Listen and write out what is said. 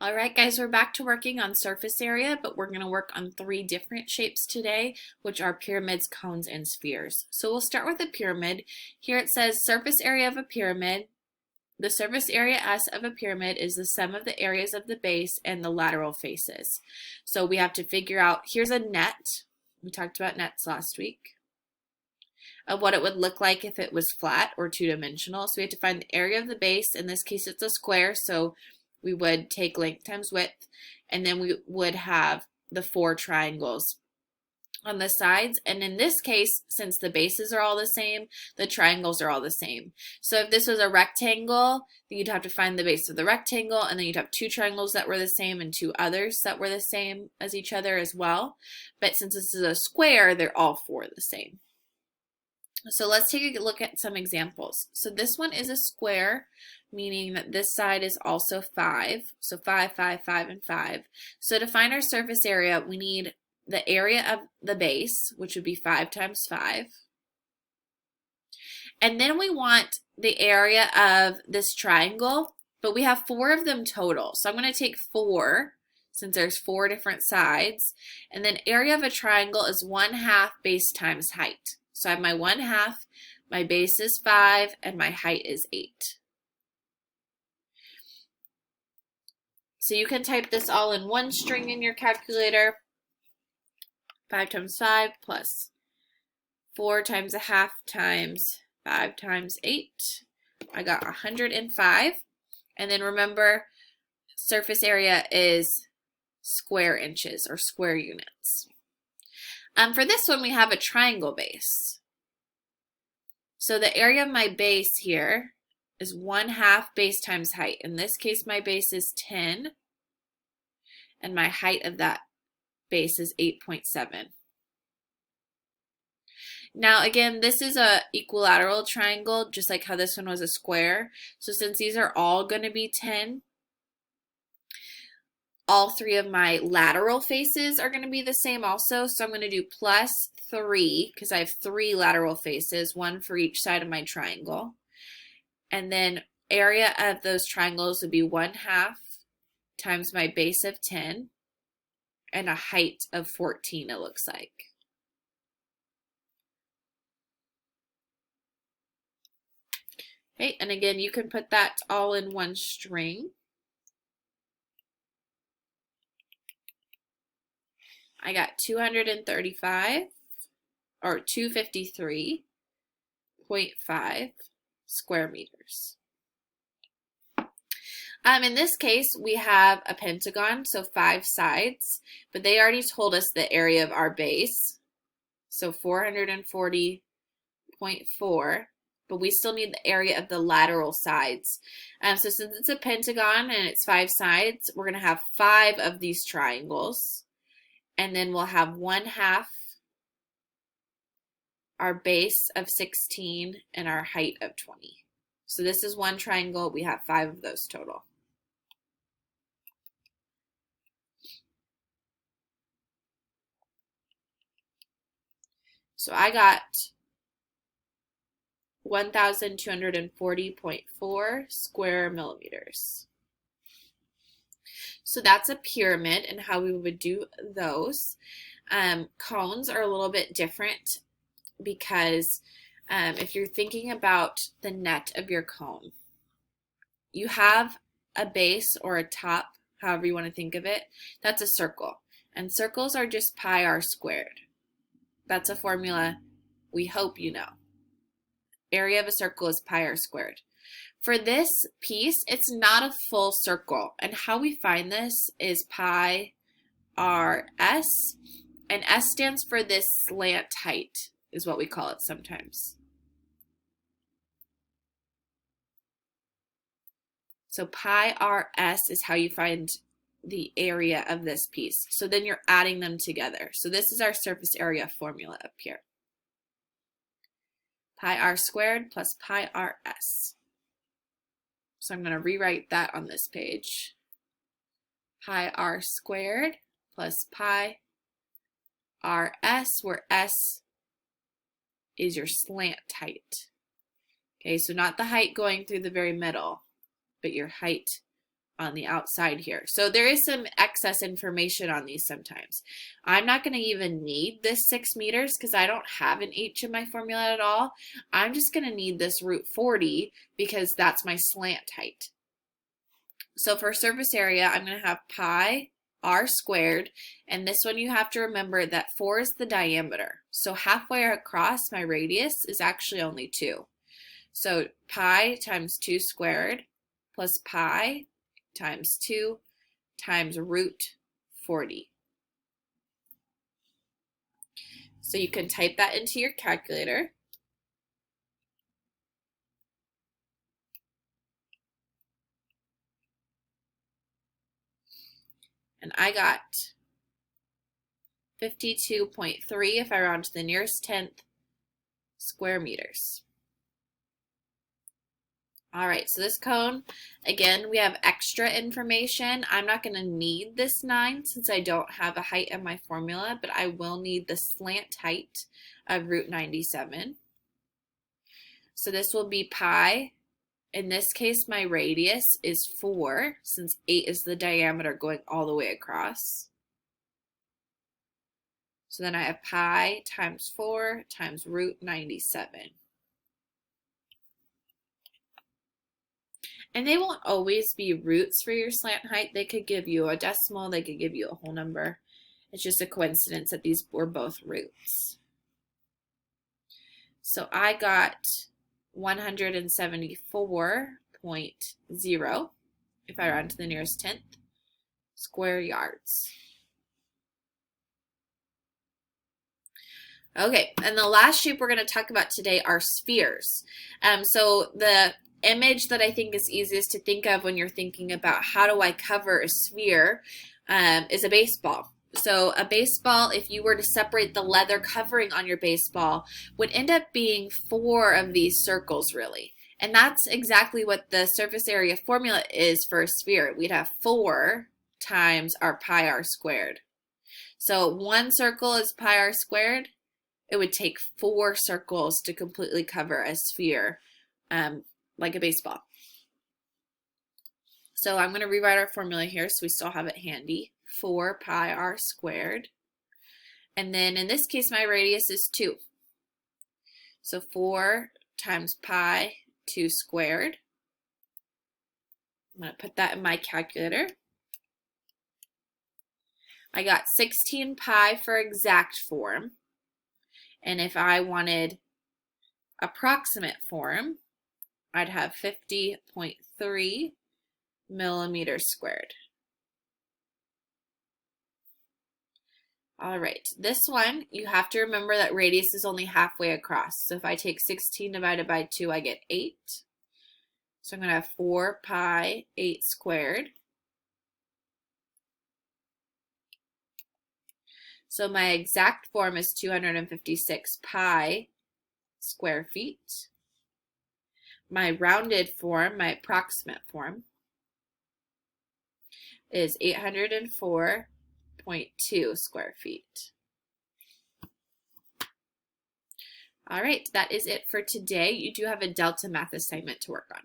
All right, guys, we're back to working on surface area, but we're going to work on three different shapes today, which are pyramids, cones, and spheres. So we'll start with a pyramid. Here it says surface area of a pyramid. The surface area S of a pyramid is the sum of the areas of the base and the lateral faces. So we have to figure out, here's a net. We talked about nets last week, of what it would look like if it was flat or two-dimensional. So we have to find the area of the base. In this case, it's a square, so we would take length times width, and then we would have the four triangles on the sides. And in this case, since the bases are all the same, the triangles are all the same. So if this was a rectangle, then you'd have to find the base of the rectangle, and then you'd have two triangles that were the same and two others that were the same as each other as well. But since this is a square, they're all four the same. So let's take a look at some examples. So this one is a square, meaning that this side is also 5. So 5, 5, 5, and 5. So to find our surface area, we need the area of the base, which would be 5 times 5. And then we want the area of this triangle, but we have 4 of them total. So I'm going to take 4, since there's 4 different sides. And then area of a triangle is 1/2 base times height. So I have my 1/2, my base is 5, and my height is 8. So you can type this all in one string in your calculator. 5 times 5 plus 4 times 1/2 times 5 times 8. I got 105. And then remember, surface area is square inches or square units. For this one, we have a triangle base. So the area of my base here is 1/2 base times height. In this case, my base is 10, and my height of that base is 8.7. Now, again, this is a equilateral triangle, just like how this one was a square. So since these are all going to be 10, all 3 of my lateral faces are going to be the same also. So I'm going to do plus 3 because I have 3 lateral faces, 1 for each side of my triangle. And then area of those triangles would be 1/2 times my base of 10 and a height of 14, it looks like. Okay, and again, you can put that all in one string. I got 235 or 253.5 square meters. In this case, we have a pentagon, so 5 sides, but they already told us the area of our base, so 440.4, but we still need the area of the lateral sides. So since it's a pentagon and it's 5 sides, we're going to have 5 of these triangles. And then we'll have 1/2 our base of 16 and our height of 20. So this is one triangle. We have 5 of those total. So I got 1,240.4 square millimeters. So that's a pyramid and how we would do those. Cones are a little bit different because if you're thinking about the net of your cone, you have a base or a top, however you want to think of it, that's a circle. And circles are just pi r squared. That's a formula we hope you know. Area of a circle is pi r squared. For this piece, it's not a full circle, and how we find this is pi r s, and s stands for this slant height, is what we call it sometimes. So pi r s is how you find the area of this piece. So then you're adding them together. So this is our surface area formula up here. Pi r squared plus pi r s. So I'm going to rewrite that on this page. Pi r squared plus pi r s, where s is your slant height. Okay, so not the height going through the very middle, but your height on the outside here. So there is some excess information on these sometimes. I'm not going to even need this 6 meters because I don't have an h in my formula at all. I'm just going to need this root 40 because that's my slant height. So for surface area, I'm going to have pi r squared, and this one you have to remember that 4 is the diameter. So halfway across my radius is actually only 2. So pi times 2 squared plus pi times 2 times root 40. So you can type that into your calculator. And I got 52.3, if I round to the nearest tenth, square meters. All right, so this cone, again, we have extra information. I'm not going to need this 9 since I don't have a height in my formula, but I will need the slant height of root 97. So this will be pi. In this case, my radius is 4, since 8 is the diameter going all the way across. So then I have pi times 4 times root 97. And they won't always be roots for your slant height. They could give you a decimal, they could give you a whole number. It's just a coincidence that these were both roots. So I got 174.0, if I round to the nearest tenth, square yards. Okay, and the last shape we're going to talk about today are spheres. So the image that I think is easiest to think of when you're thinking about how do I cover a sphere is a baseball. So a baseball, if you were to separate the leather covering on your baseball, would end up being 4 of these circles really. And that's exactly what the surface area formula is for a sphere. We'd have 4 times our pi r squared. So 1 circle is pi r squared. It would take 4 circles to completely cover a sphere, like a baseball. So I'm going to rewrite our formula here so we still have it handy. 4 pi r squared. And then in this case, my radius is 2. So 4 times pi 2 squared. I'm going to put that in my calculator. I got 16 pi for exact form. And if I wanted approximate form, I'd have 50.3 millimeters squared. All right, this one, you have to remember that radius is only halfway across. So if I take 16 divided by 2, I get 8. So I'm going to have 4 pi 8 squared. So my exact form is 256 pi square feet. My rounded form, my approximate form, is 804.2 square feet. All right, that is it for today. You do have a Delta math assignment to work on.